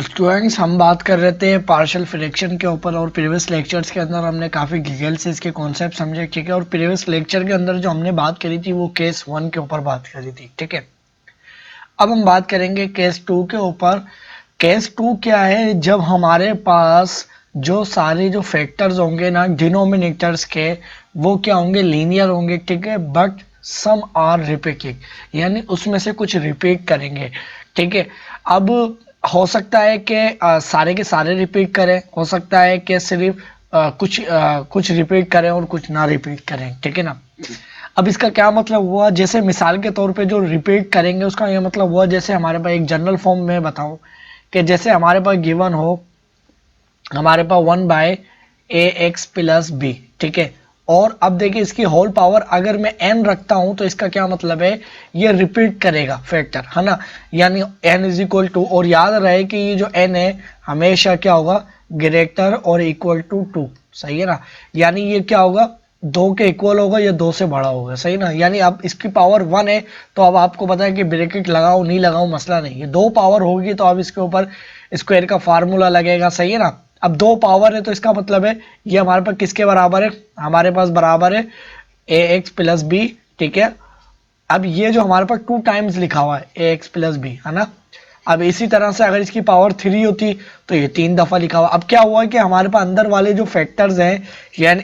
Students, हम बात कर रहे थे पार्शियल फ्रैक्शन के ऊपर और प्रीवियस लेक्चर्स के अंदर हमने काफ़ी डिटेल से इसके कॉन्सेप्ट समझे। ठीक है। और प्रीवियस लेक्चर के अंदर जो हमने बात करी थी वो केस 1 के ऊपर बात करी थी। ठीक है। अब हम बात करेंगे केस 2 के ऊपर। केस 2 क्या है? जब हमारे पास जो सारे जो फैक्टर्स होंगे ना डिनोमिनेटर्स के, वो क्या होंगे? लीनियर होंगे। ठीक है। बट सम आर रिपीटिंग, यानी उसमें से कुछ रिपीट करेंगे। ठीक है। अब हो सकता है कि सारे के सारे रिपीट करें, हो सकता है कि सिर्फ कुछ रिपीट करें और कुछ ना रिपीट करें। ठीक है ना। अब इसका क्या मतलब हुआ? जैसे मिसाल के तौर पे जो रिपीट करेंगे उसका ये मतलब हुआ, जैसे हमारे पास एक जनरल फॉर्म में बताऊं कि जैसे हमारे पास गिवन हो, हमारे पास 1/ax+b। ठीक है। और अब देखिए इसकी होल पावर अगर मैं n रखता हूं तो इसका क्या मतलब है? ये रिपीट करेगा फैक्टर, है ना। यानी n=2। और याद रहे कि ये जो n है हमेशा क्या होगा? ग्रेटर और इक्वल टू 2। सही है ना। यानी ये क्या होगा? 2 के इक्वल होगा या 2 से बड़ा होगा। सही ना। यानी अब इसकी पावर 1 है तो अब आपको पता है कि ब्रैकेट लगाओ नहीं लगाओ मसला नहीं है। 2 पावर होगी तो अब इसके ऊपर स्क्वायर का फार्मूला लगेगा। सही है ना। अब 2 पावर है तो इसका मतलब है ये हमारे पास किसके बराबर है? हमारे पास बराबर है ax+b। ठीक है। अब ये जो हमारे पास 2 टाइम्स लिखा हुआ है ax+b, है ना। अब इसी तरह से अगर इसकी पावर 3 होती तो ये 3 दफा लिखा हुआ। अब क्या हुआ कि हमारे पास अंदर वाले जो फैक्टर्स हैं यानी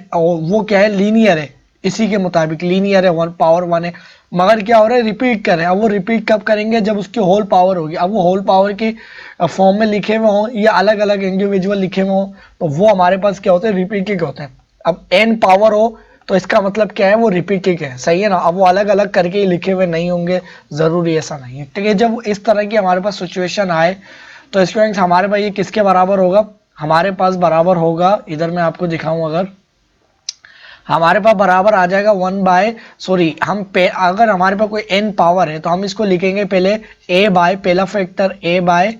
वो क्या है? लीनियर है। इसी के मुताबिक लीनियर है, 1 पावर 1 है। मगर क्या हो रहा है? रिपीट कर रहे हैं। अब वो रिपीट कब करेंगे? जब उसकी होल पावर होगी। अब वो होल पावर की फॉर्म में लिखे हुए हों या अलग अलग इंडिविजुअल लिखे हुए हों तो वो हमारे पास क्या होते हैं? रिपीटेड होते हैं। अब n पावर हो तो इसका मतलब क्या है? वो रिपीटेड है। सही है ना। अब वो अलग अलग करके ही लिखे हुए नहीं होंगे, जरूरी ऐसा नहीं है। ठीक है। जब इस तरह की हमारे पास सिचुएशन आए तो स्टूडेंट्स हमारे पास ये किसके बराबर होगा? हमारे पास बराबर होगा, इधर मैं आपको दिखाऊं, अगर हमारे पास बराबर आ जाएगा 1 बाय सॉरी हम पे अगर हमारे पास कोई n पावर है तो हम इसको लिखेंगे पहले a बाय पहला फैक्टर a बाय,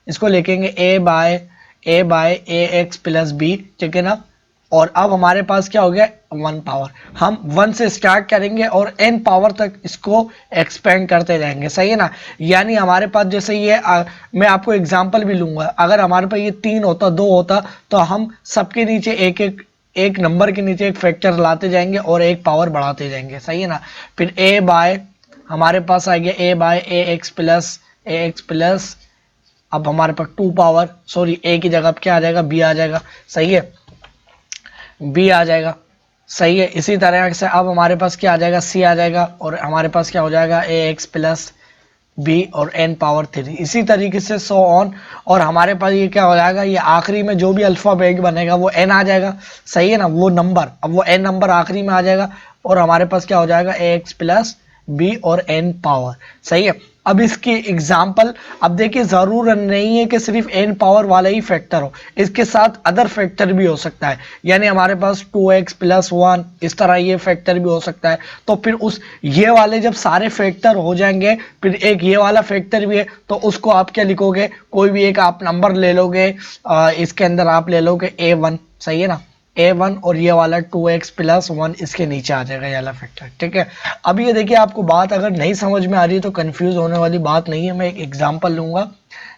इसको लिखेंगे a बाय ax+b। ठीक है ना। और अब हमारे पास क्या हो गया? 1 पावर। हम 1 से स्टार्ट करेंगे और n पावर तक इसको एक्सपेंड करते जाएंगे। सही है ना। यानी हमारे पास जैसे ये मैं आपको एग्जांपल भी लूंगा, अगर हमारे पास ये 3 होता 2 होता तो हम सबके नीचे एक नंबर के नीचे एक फैक्टर लाते जाएंगे और एक पावर बढ़ाते जाएंगे। सही है ना। फिर a बाय हमारे पास आ गया a बाय ax+, अब हमारे पास 2 पावर सॉरी a की जगह क्या आ जाएगा? b आ जाएगा। सही है, b आ जाएगा। सही है। इसी तरह से अब हमारे पास क्या आ जाएगा? c आ जाएगा। और हमारे पास क्या हो जाएगा? ax+b और n पावर 3। इसी तरीके से सो ऑन। और हमारे पास ये क्या हो जाएगा? ये आखिरी में जो भी अल्फाबेट बनेगा वो n आ जाएगा। सही है ना। वो नंबर, अब वो n नंबर आखिरी में आ जाएगा और हमारे पास क्या हो जाएगा? ax+b और n पावर। सही है। अब इसकी एग्जाम्पल, अब देखिए जरूर नहीं है कि सिर्फ n पावर वाला ही फैक्टर हो, इसके साथ अदर फैक्टर भी हो सकता है। यानी हमारे पास 2x+1 इस तरह ये फैक्टर भी हो सकता है। तो फिर उस ये वाले जब सारे फैक्टर हो जाएंगे फिर एक ये वाला फैक्टर भी है तो उसको आप क्या लिखोगे? कोई भी एक आप नंबर ले लोगे, इसके अंदर आप ले लोगे a1। सही है ना। a1 और ये वाला 2x+1 इसके नीचे आ जाएगा ये वाला फैक्टर। ठीक है। अब ये देखिए आपको बात अगर नहीं समझ में आ रही है तो कंफ्यूज होने वाली बात नहीं है। मैं एक एग्जांपल लूंगा,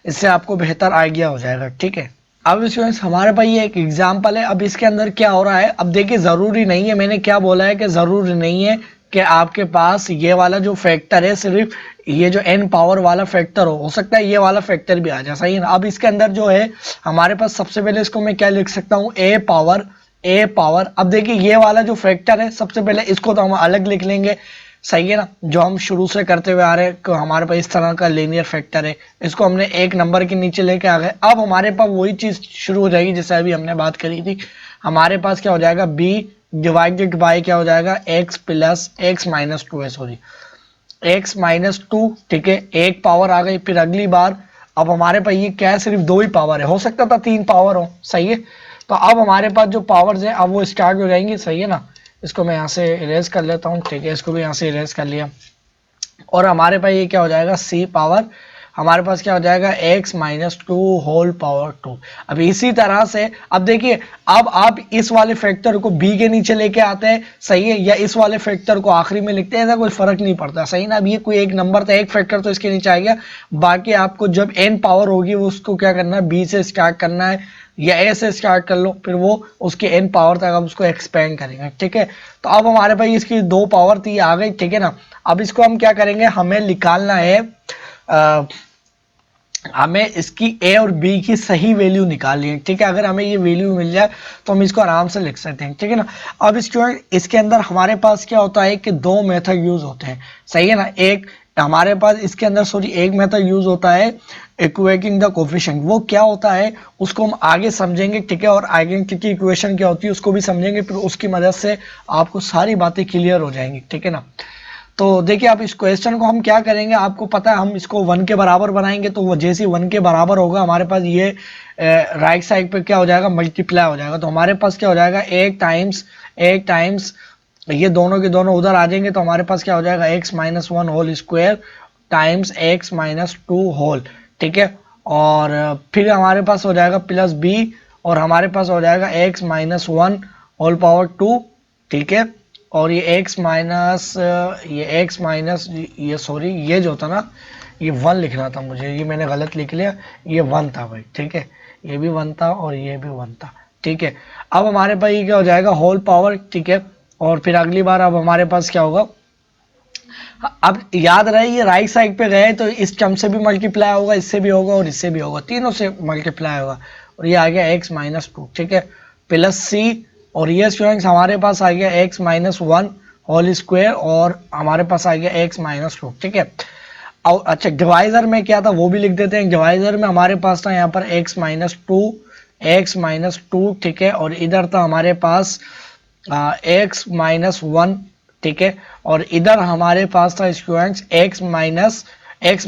इससे आपको बेहतर आइडिया हो जाएगा। ठीक है। अब स्टूडेंट्स हमारे पास ये एक एग्जांपल है। अब इसके अंदर क्या हो रहा है? अब देखिए जरूरी नहीं है, मैंने क्या बोला है कि जरूरी नहीं है कि आपके पास ये वाला जो फैक्टर है सिर्फ ये जो n पावर वाला फैक्टर हो सकता है ये वाला फैक्टर भी आ जाए। सही है ना। अब इसके अंदर जो है हमारे पास सबसे पहले इसको मैं क्या लिख सकता हूँ? a power. अब देखिए ये वाला जो फैक्टर है सबसे पहले इसको तो हम अलग लिख लेंगे। सही है ना। जो हम शुरू से करते हुए आ रहे हैं कि हमारे पास इस तरह का लीनियर फैक्टर है, इसको हमने एक नंबर के नीचे लेके आ गए। अब हमारे पास वही चीज शुरू हो जाएगी जैसे अभी हमने बात करी थी। हमारे पास क्या हो जाएगा? b डिवाइडेड बाय क्या हो जाएगा? x+x-2 है सॉरी x-2। ठीक है। एक पावर आ गई। फिर अगली बार अब हमारे पास ये क्या है? सिर्फ 2 ही पावर है, हो सकता था 3 पावर हो। सही है। तो अब हमारे पास जो पावर्स है अब वो स्टार्ट हो जाएंगी। सही है ना। इसको मैं यहाँ से इरेज कर लेता हूँ। ठीक है। इसको भी यहाँ से इरेज कर लिया और हमारे पास ये क्या हो जाएगा? c पावर हमारे पास क्या हो जाएगा x माइनस 2 होल पावर 2। अब इसी तरह से अब देखिए, अब आप इस वाले फैक्टर को b के नीचे लेके आते हैं, सही है, या इस वाले फैक्टर को आखिरी में लिखते हैं, ऐसा कोई फर्क नहीं पड़ता, सही ना। अब ये कोई एक नंबर था, एक फैक्टर तो इसके नीचे आ गया, बाकी आपको जब n पावर होगी वो उसको क्या करना है, b से स्टार्ट करना है या a से स्टार्ट कर लो, फिर वो उसके n पावर तक आप उसको एक्सपेंड करेंगे, ठीक है। तो अब हमारे पास इसकी 2 पावर थी आ गई, ठीक है ना। अब इसको हम क्या करेंगे, हमें निकालना है हमें इसकी a और b की सही वैल्यू निकालनी है, ठीक है। अगर हमें ये वैल्यू मिल जाए तो हम इसको आराम से लिख सकते हैं, ठीक है ना। अब इसके अंदर हमारे पास क्या होता है कि 2 मेथड यूज होते हैं, सही है ना। एक हमारे पास इसके अंदर एक मेथड यूज होता है इक्वेटिंग द कोफिशिएंट। वो क्या होता है उसको हम आगे समझेंगे, ठीक है, और आइडेंटिटी की इक्वेशन क्या होती है उसको भी समझेंगे, फिर उसकी मदद से आपको सारी बातें क्लियर हो जाएंगी, ठीक है ना। तो देखिए, आप इस क्वेश्चन को हम क्या करेंगे, आपको पता है हम इसको 1 के बराबर बनाएंगे, तो वो जैसे ही 1 के बराबर होगा हमारे पास ये राइट साइड पे क्या हो जाएगा, मल्टीप्लाई हो जाएगा। तो हमारे पास क्या हो जाएगा, एक टाइम्स ये दोनों के दोनों उधर आ जाएंगे, तो हमारे पास क्या हो जाएगा x minus 1 whole square times x minus 2 whole, ठीक है। और फिर हमारे पास हो जाएगा प्लस b, और हमारे पास हो जाएगा x माइनस 1 होल पावर 2, ठीक है। और ये x माइनस ये सॉरी, ये जो था ना, ये 1 लिखना था मुझे, ये मैंने गलत लिख लिया, ये 1 था भाई, ठीक है। ये भी 1 था और ये भी 1 था, ठीक है। अब हमारे पास ये क्या हो जाएगा, होल पावर, ठीक है। और फिर अगली बार अब हमारे पास क्या होगा, अब याद रहे ये राइट साइड पे गए तो इस टर्म से भी मल्टीप्लाई होगा, इससे भी होगा और इससे भी होगा, तीनों से मल्टीप्लाई होगा, और ये आ गया x माइनस 2, ठीक है, प्लस c, और ये स्टूडेंट्स हमारे पास आ गया x माइनस 1 होल स्क्वायर, और हमारे पास आ गया x माइनस 2, ठीक है। और अच्छा, डिवाइजर में क्या था वो भी लिख देते हैं। डिवाइजर में हमारे पास था यहाँ पर x माइनस 2, ठीक है, और इधर था हमारे पास x माइनस 1, ठीक है, और इधर हमारे पास था students x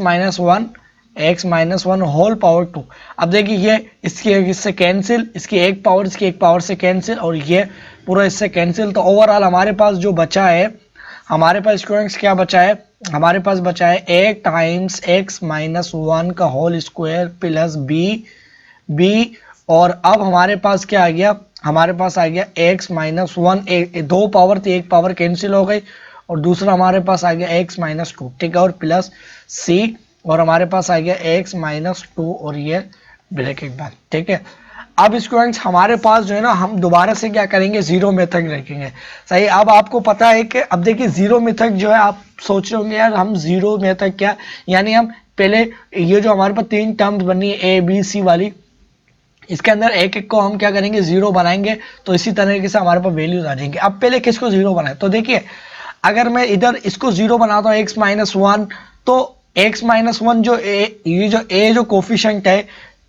minus 1 whole power 2। अब देखिए ये इससे कैंसिल, इसकी एक पावर से कैंसिल, और ये पूरा इससे कैंसिल। तो ओवरऑल हमारे पास जो बचा है, हमारे पास स्टूडेंट्स क्या बचा है, हमारे पास बचा है a टाइम्स x माइनस 1 का होल स्क्वायर प्लस b, और अब हमारे पास क्या आ गया, हमारे पास आ गया x माइनस 1, 2 पावर थी, एक पावर कैंसिल हो गई, और दूसरा हमारे पास आ गया x माइनस 2, ठीक है, और प्लस c, और हमारे पास आ गया x माइनस 2, और ये ब्रैकेट बंद, ठीक है। अब स्टूडेंट्स हमारे पास जो है ना, हम दोबारा से क्या करेंगे, जीरो मेथड रखेंगे, सही। अब आपको पता है कि अब देखिए जीरो मेथड जो है, आप सोच रहे होंगे यार हम जीरो मेथड क्या, यानी हम पहले ये जो हमारे पास 3 टर्म्स बनी है a b c वाली, इसके अंदर एक एक को हम क्या करेंगे, जीरो बनाएंगे, तो इसी तरीके से हमारे पास वैल्यूज आ जाएंगे। अब पहले किसको जीरो बनाए, तो देखिए अगर मैं इधर इसको जीरो बनाता हूँ x माइनस 1, तो x माइनस 1 जो ये जो a जो कोफिशिएंट है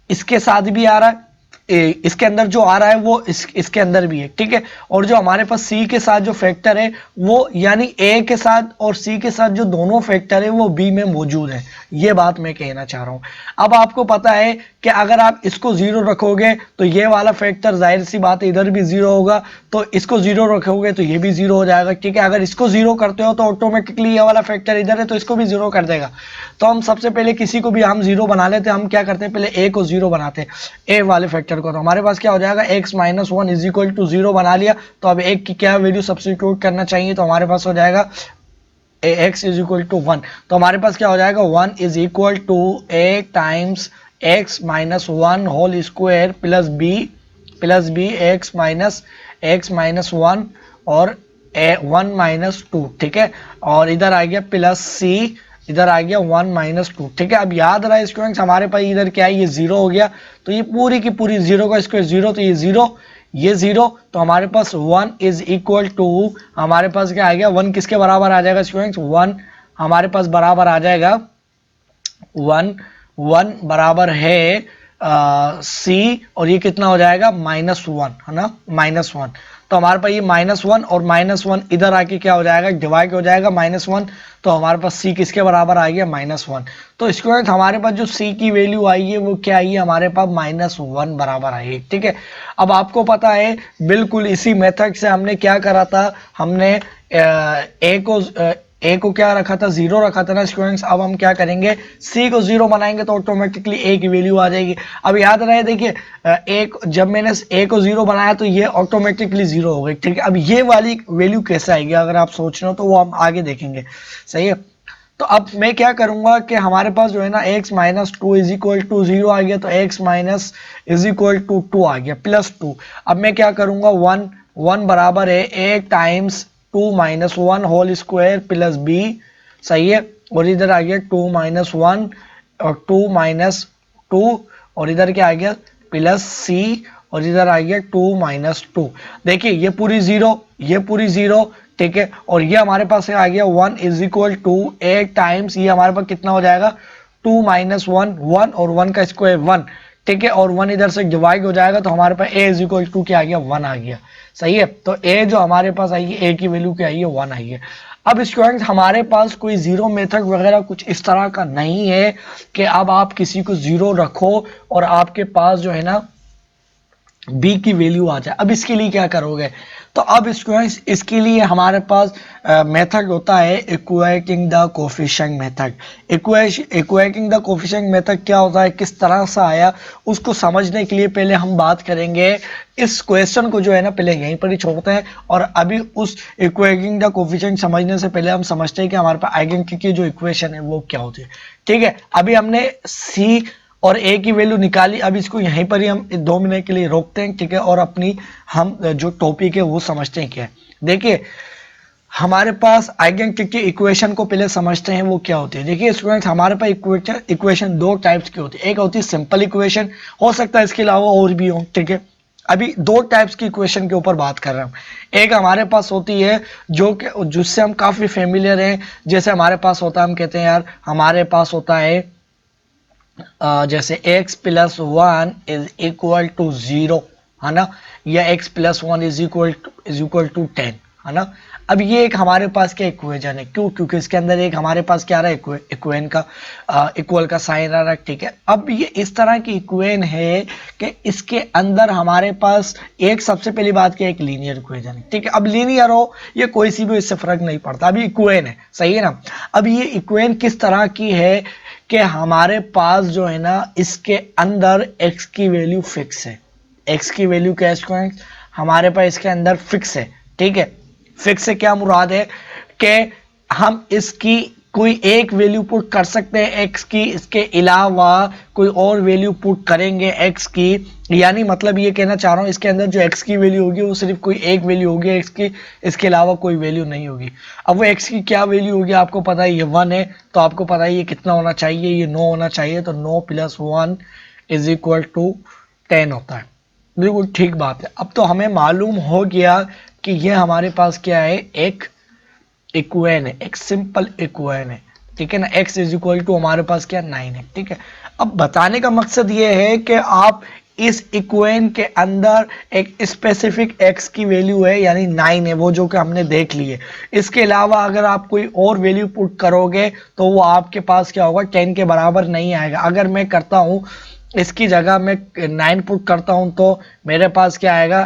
इसके साथ भी आ रहा है, इसके अंदर जो आ रहा है वो इसके अंदर भी है, ठीक है। और जो हमारे पास c के साथ जो फैक्टर है वो यानी a के साथ और c के साथ जो दोनों फैक्टर है वो b में मौजूद है, ये बात मैं कहना चाह रहा हूं। अब आपको पता है कि अगर आप इसको जीरो रखोगे तो ये वाला फैक्टर जाहिर सी बात है इधर भी जीरो होगा, तो इसको जीरो रखोगे तो ये भी जीरो हो जाएगा, ठीक है। अगर इसको जीरो करते हो तो ऑटोमेटिकली ये वाला फैक्टर इधर है तो इसको भी जीरो कर देगा। तो हम सबसे पहले किसी को भी हम जीरो बना लेते हैं, हम क्या करते हैं पहले a को जीरो बनाते हैं, a वाले फैक्टर को। तो हमारे पास क्या हो जाएगा, x minus 1 is equal to zero बना लिया, तो अब एक की क्या वैल्यू सब्स्टिट्यूट करना चाहिए, तो हमारे पास हो जाएगा x इज इक्वल टू 1, तो हमारे पास क्या हो जाएगा 1 is equal to a times x minus 1 whole square plus b x minus 1 और 1 माइनस 2, ठीक है, और इधर आ गया प्लस c, इधर आ गया 1 माइनस 2, ठीक है। अब याद रहा स्टूडेंट्स हमारे पास इधर क्या है, ये जीरो हो गया, तो ये पूरी की पूरी जीरो का स्क्वायर जीरो, तो ये जीरो, तो हमारे पास 1 इज इक्वल टू, हमारे पास क्या आ गया 1 किसके बराबर आ जाएगा स्टूडेंट्स, 1 हमारे पास बराबर आ जाएगा 1 बराबर है c, और ये कितना हो जाएगा -1, है ना, -1। तो हमारे पास ये -1 और -1 इधर आके क्या हो जाएगा, डिवाइड हो जाएगा -1, तो हमारे पास c किसके बराबर आ गया -1। तो स्टूडेंट हमारे पास जो c की वैल्यू आई है वो क्या आई है, हमारे पास -1 बराबर आई है, ठीक है। अब आपको पता है बिल्कुल इसी मेथड से हमने क्या करा था, हमने ए को क्या रखा था, 0 रखा था ना स्टूडेंट्स। अब हम क्या करेंगे, सी को 0 बनाएंगे तो ऑटोमेटिकली ए की वैल्यू आ जाएगी। अब याद रहे देखिए, एक जब मैंने ए को 0 बनाया तो ये ऑटोमेटिकली 0 हो गई, ठीक है। अब ये वाली वैल्यू कैसे आएगी अगर आप सोच रहे हो, तो वो हम आगे देखेंगे, सही है। तो अब मैं क्या करूंगा कि हमारे पास जो है ना x minus two is equal to 0 आ गया, तो x minus is equal to 2 आ गया प्लस 2। अब मैं क्या करूंगा, 1 बराबर है a times 2 minus 1 whole square plus b, सही है। और इधर आ गया 2 माइनस 1 और 2 माइनस 2, और इधर क्या आ गया प्लस c, और इधर आ गया 2 माइनस 2। देखिए ये पूरी 0, ये पूरी 0, ठीक है। और ये हमारे पास आ गया 1 is equal to A times, ये हमारे पास कितना हो जाएगा 2 माइनस 1, 1 और 1 का स्क्वायर 1, ठीक है। और 1 इधर से डिवाइड हो जाएगा तो हमारे पास ए इज इक्वल टू क्या आ गया 1 आ गया, सही है। तो ए जो हमारे पास आई है, ए की वैल्यू क्या आई है 1 आई है। अब स्टूडेंट्स हमारे पास कोई जीरो मेथड वगैरह कुछ इस तरह का नहीं है कि अब आप किसी को 0 रखो और आपके पास जो है ना बी की वैल्यू आ जाए। अब इसके लिए क्या करोगे, तो अब स्टूडेंट्स इसके लिए हमारे पास मेथड होता है equating the coefficient method. Equating the coefficient method क्या होता है, किस तरह से आया, उसको समझने के लिए पहले हम बात करेंगे। इस क्वेश्चन को जो है ना पहले यहीं पर ही छोड़ते हैं, और अभी उस इक्वेटिंग द कोफिशिएंट समझने से पहले हम समझते हैं कि हमारे पास आइडेंटिटी की जो इक्वेशन है वो क्या होती है, ठीक है। अभी हमने सी और ए की वैल्यू निकाली, अब इसको यहीं पर ही हम 2 मिनट के लिए रोकते हैं, ठीक है। और अपनी हम जो टॉपिक है वो समझते हैं क्या है। देखिए हमारे पास आइडेंटिटी इक्वेशन को पहले समझते हैं वो क्या होती है। देखिए स्टूडेंट्स हमारे पास इक्वेशन 2 टाइप्स की होती है। एक होती है सिंपल इक्वेशन, हो सकता है इसके अलावा और भी हो, ठीक है। अभी 2 टाइप्स की इक्वेशन के ऊपर बात कर रहा हूं। एक हमारे पास होती है जो कि जिससे हम काफी फेमिलियर हैं, जैसे हमारे पास होता है, हम कहते हैं यार हमारे पास होता है जैसे x plus 1 is equal to 0, है ना, या x plus 1 is equal to 10, है ना। अब ये एक हमारे पास क्या इक्वेशन है, क्यों, क्योंकि इसके अंदर एक हमारे पास क्या आ रहा है इक्वेन का इक्वल का साइन आ रहा है, ठीक है। अब ये इस तरह की इक्वेन है कि इसके अंदर हमारे पास एक सबसे पहली बात क्या है, एक लीनियर इक्वेशन है, ठीक है। अब लीनियर हो ये कोई सी भी, इससे फर्क नहीं पड़ता, अभी इक्वेन है, सही है ना। अब ये इक्वेन किस तरह की है कि हमारे पास जो है ना इसके अंदर x की वैल्यू फिक्स है। x की वैल्यू क्या है, हमारे पास इसके अंदर फिक्स है, ठीक है। फिक्स से क्या मुराद है कि हम इसकी कोई एक वैल्यू पुट कर सकते हैं x की, इसके अलावा कोई और वैल्यू पुट करेंगे x की, यानी मतलब ये कहना चाह रहा हूं इसके अंदर जो x की वैल्यू होगी वो सिर्फ कोई एक वैल्यू होगी x की, इसके अलावा कोई वैल्यू नहीं होगी। अब वो x की क्या वैल्यू होगी आपको पता है, ये 1 है, तो आपको पता है ये कितना होना चाहिए, ये 9 होना चाहिए, तो 9 प्लस 1 इज इक्वल टू 10 होता है। बिल्कुल ठीक बात है। अब तो हमें मालूम हो गया कि ये हमारे पास क्या है, एक इक्वेन है, एक सिंपल इक्वेन है, ठीक है ना। x इज इक्वल टू हमारे पास क्या 9 है, ठीक है। अब बताने का मकसद ये है कि आप इस इक्वेन के अंदर एक स्पेसिफिक x की वैल्यू है यानी 9 है, वो जो कि हमने देख ली है। इसके अलावा अगर आप कोई और वैल्यू पुट करोगे तो वो आपके पास क्या होगा, 10 के बराबर नहीं आएगा। अगर मैं करता हूँ इसकी जगह मैं 9 पुट करता हूं तो मेरे पास क्या आएगा,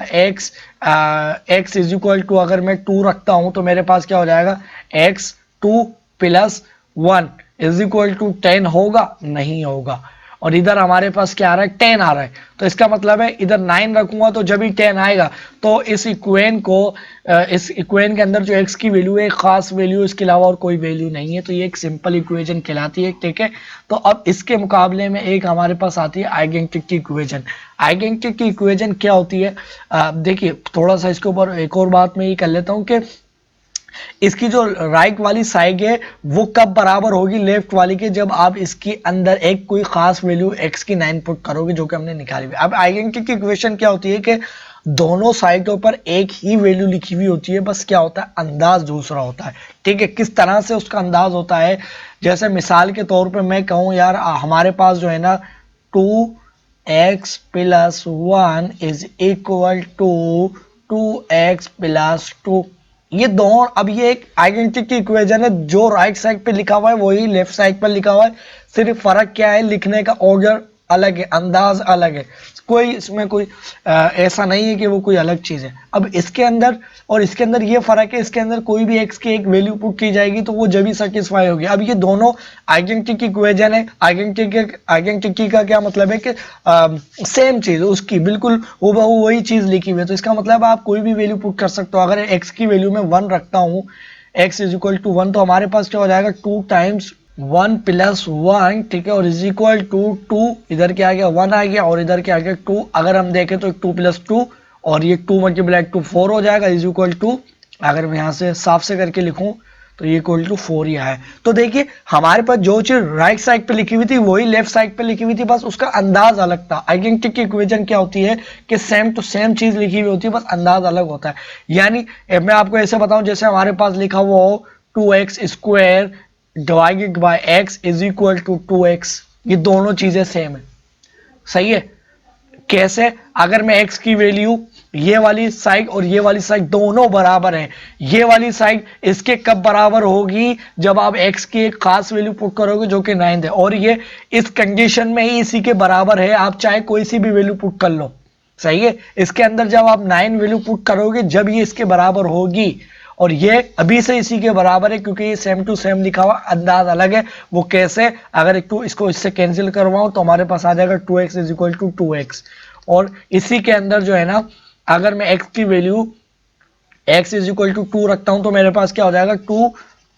x इज इक्वल टू अगर मैं 2 रखता हूं तो मेरे पास क्या हो जाएगा, x 2 plus 1 is equal to 10 होगा, नहीं होगा। और इधर हमारे पास क्या आ रहा है, 10 आ रहा है, तो इसका मतलब है इधर 9 रखूंगा तो जब ही 10 आएगा। तो इस इक्वेन के अंदर जो x की वैल्यू है, खास वैल्यू, इसके अलावा और कोई वैल्यू नहीं है, तो ये एक सिंपल इक्वेशन कहलाती है, ठीक है। तो अब इसके मुकाबले में एक हमारे पास आती है आइडेंटिटी इक्वेशन। आइडेंटिटी इक्वेशन क्या होती है, देखिए थोड़ा सा इसके ऊपर एक और बात मैं ये कर लेता हूँ कि इसकी जो राइट वाली साइड है वो कब बराबर होगी लेफ्ट वाली के, जब आप इसके अंदर एक कोई खास वैल्यू x की 9 पुट करोगे जो कि हमने निकाली हुई। अब आइडेंटिटी इक्वेशन क्या होती है कि दोनों साइडों पर एक ही वैल्यू लिखी हुई होती है, बस क्या होता है अंदाज दूसरा होता है, ठीक है। किस तरह से उसका अंदाज होता है, जैसे मिसाल के तौर पर मैं कहूँ यार हमारे पास जो है ना 2x plus 1 is equal to 2x plus 2, ये दोनों, अब ये एक आइडेंटिटी इक्वेशन है, जो राइट साइड पे लिखा हुआ है वही लेफ्ट साइड पर लिखा हुआ है, सिर्फ फर्क क्या है, लिखने का ऑर्डर अलग है, अंदाज अलग है। कोई इसमें कोई ऐसा नहीं है कि वो कोई अलग चीज़ है। अब इसके अंदर और इसके अंदर ये फर्क है, इसके अंदर कोई भी x की एक वैल्यू पुट की जाएगी तो वो जब ही सेटिस्फाई होगी। अब ये दोनों आइडेंटिटी इक्वेशन है। आइडेंटिटी का क्या मतलब है कि सेम चीज़ उसकी बिल्कुल हूबहू वही चीज़ लिखी हुई है, तो इसका मतलब आप कोई भी वैल्यू पुट कर सकते हो। अगर x की वैल्यू में 1 रखता हूँ, x इज इक्वल टू 1, तो हमारे पास क्या हो जाएगा 2 टाइम्स 1 प्लस 1, ठीक है, और इज इक्वल टू 2, इधर क्या आ गया 1 आ गया और इधर क्या आ गया 2। अगर हम देखें तो 2 प्लस 2 और ये 2 मल्टीप्लाई टू 4 हो जाएगा, इज इक्वल टू, अगर मैं यहाँ से साफ से करके लिखूं तो ये इक्वल टू 4 ही आया। तो देखिए हमारे पास जो चीज राइट साइड पे लिखी हुई थी वही लेफ्ट साइड पे लिखी हुई थी, बस उसका अंदाज अलग था। आइडेंटिटी इक्वेशन क्या होती है कि सेम टू सेम चीज लिखी हुई होती है, बस अंदाज अलग होता है। यानी मैं आपको ऐसे बताऊं, जैसे हमारे पास लिखा हुआ हो 2x square divided by x is equal to 2x, ये दोनों चीजें सेम है, सही है। कैसे? अगर मैं x की वैल्यू ये वाली साइड और ये वाली साइड दोनों बराबर है, ये वाली साइड इसके कब बराबर होगी, जब आप x की एक खास वैल्यू पुट करोगे जो कि 9 है, और ये इस कंडीशन में ही इसी के बराबर है, आप चाहे कोई सी भी वैल्यू पुट कर लो, सही है। इसके अंदर जब आप 9 वैल्यू पुट करोगे जब ये इसके बराबर होगी, और ये अभी से इसी के बराबर है क्योंकि ये सेम टू सेम लिखा हुआ, अंदाज अलग है। वो कैसे? अगर इसको इससे कैंसिल करवाओ तो हमारे पास आ जाएगा 2x is equal to 2x, और इसी के अंदर जो है ना, अगर मैं x की value x is equal to 2 रखता हूं तो मेरे पास क्या हो जाएगा